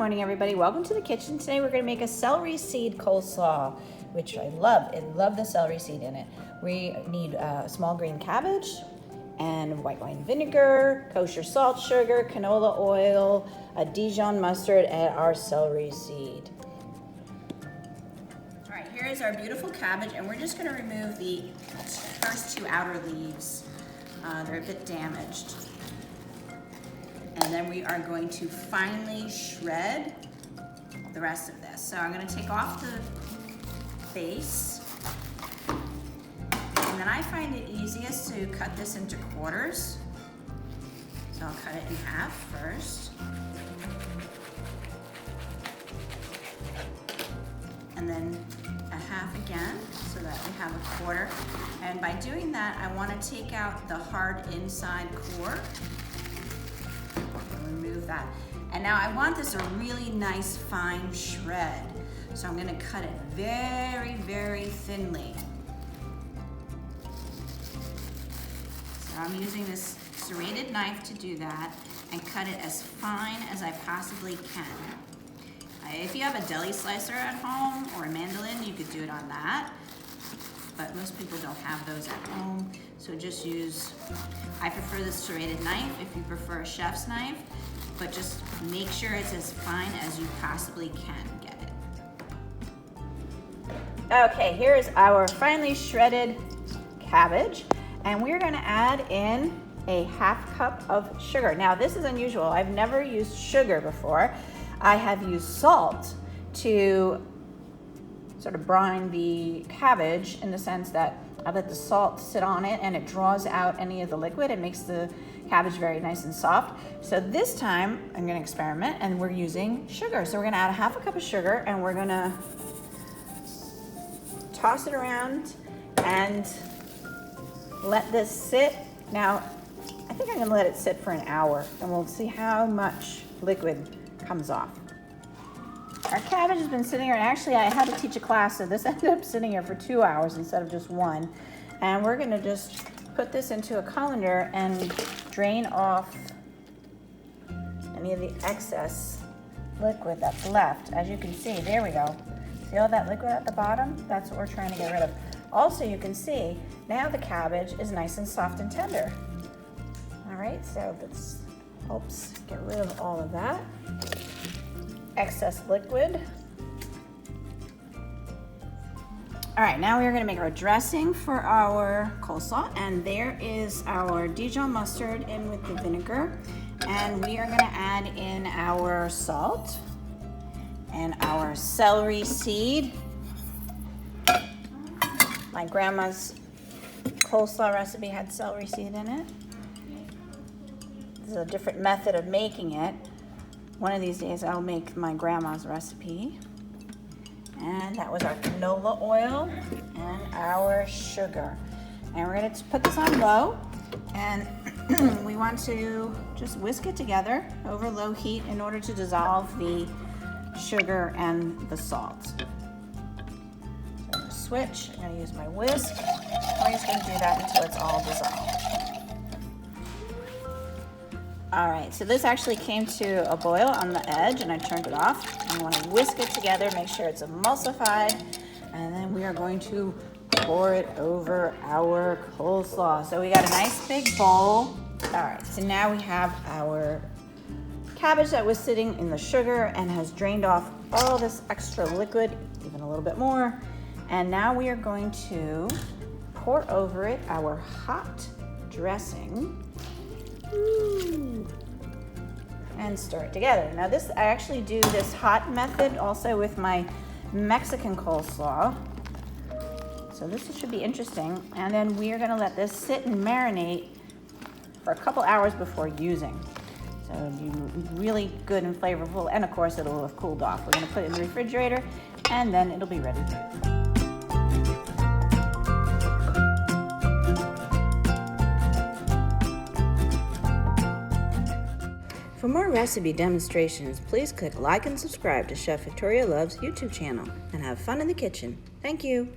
morning, everybody. Welcome to the kitchen. Today we're going to make a celery seed coleslaw, which I love. I love the celery seed in it. We need small green cabbage and white wine vinegar, kosher salt, sugar, canola oil, a Dijon mustard, and our celery seed. All right, here is our beautiful cabbage, and we're just going to remove the first two outer leaves. They're a bit damaged. And then we are going to finely shred the rest of this. So I'm going to take off the base. And then I find it easiest to cut this into quarters. So I'll cut it in half first. And then a half again so that we have a quarter. And by doing that, I want to take out the hard inside core. Remove that. And now I want this a really nice fine shred. So I'm going to cut it very, very thinly. So I'm using this serrated knife to do that and cut it as fine as I possibly can. If you have a deli slicer at home or a mandolin, you could do it on that. But most people don't have those at home. So just use, I prefer the serrated knife if you prefer a chef's knife, but just make sure it's as fine as you possibly can get it. Okay, here is our finely shredded cabbage, and we're gonna add in a half cup of sugar. Now this is unusual. I've never used sugar before. I have used salt to sort of brine the cabbage in the sense that I let the salt sit on it and it draws out any of the liquid. It makes the cabbage very nice and soft. So this time I'm gonna experiment and we're using sugar. So we're gonna add a half a cup of sugar and we're gonna toss it around and let this sit. Now, I think I'm gonna let it sit for an hour and we'll see how much liquid comes off. Our cabbage has been sitting here, and actually I had to teach a class, so this ended up sitting here for 2 hours instead of just one. And we're gonna just put this into a colander and drain off any of the excess liquid that's left. As you can see, there we go. See all that liquid at the bottom? That's what we're trying to get rid of. Also, you can see, now the cabbage is nice and soft and tender. All right, so this helps get rid of all of that excess liquid. All right, now we're gonna make our dressing for our coleslaw, and there is our Dijon mustard in with the vinegar, and we are gonna add in our salt and our celery seed. My grandma's coleslaw recipe had celery seed in it. This is a different method of making it. One of these days I'll make my grandma's recipe. And that was our canola oil and our sugar. And we're gonna put this on low, and we want to just whisk it together over low heat in order to dissolve the sugar and the salt. So I'm gonna switch, I'm gonna use my whisk. We're just gonna do that until it's all dissolved. All right, so this actually came to a boil on the edge and I turned it off. I want to whisk it together, make sure it's emulsified, and then we are going to pour it over our coleslaw. So we got a nice big bowl. All right, so now we have our cabbage that was sitting in the sugar and has drained off all this extra liquid, even a little bit more. And now we are going to pour over it our hot dressing. Ooh. And stir it together. Now this, I actually do this hot method also with my Mexican coleslaw. So this should be interesting. And then we are gonna let this sit and marinate for a couple hours before using. So really good and flavorful, and of course it'll have cooled off. We're gonna put it in the refrigerator and then it'll be ready. For more recipe demonstrations, please click like and subscribe to Chef Victoria Love's YouTube channel and have fun in the kitchen. Thank you.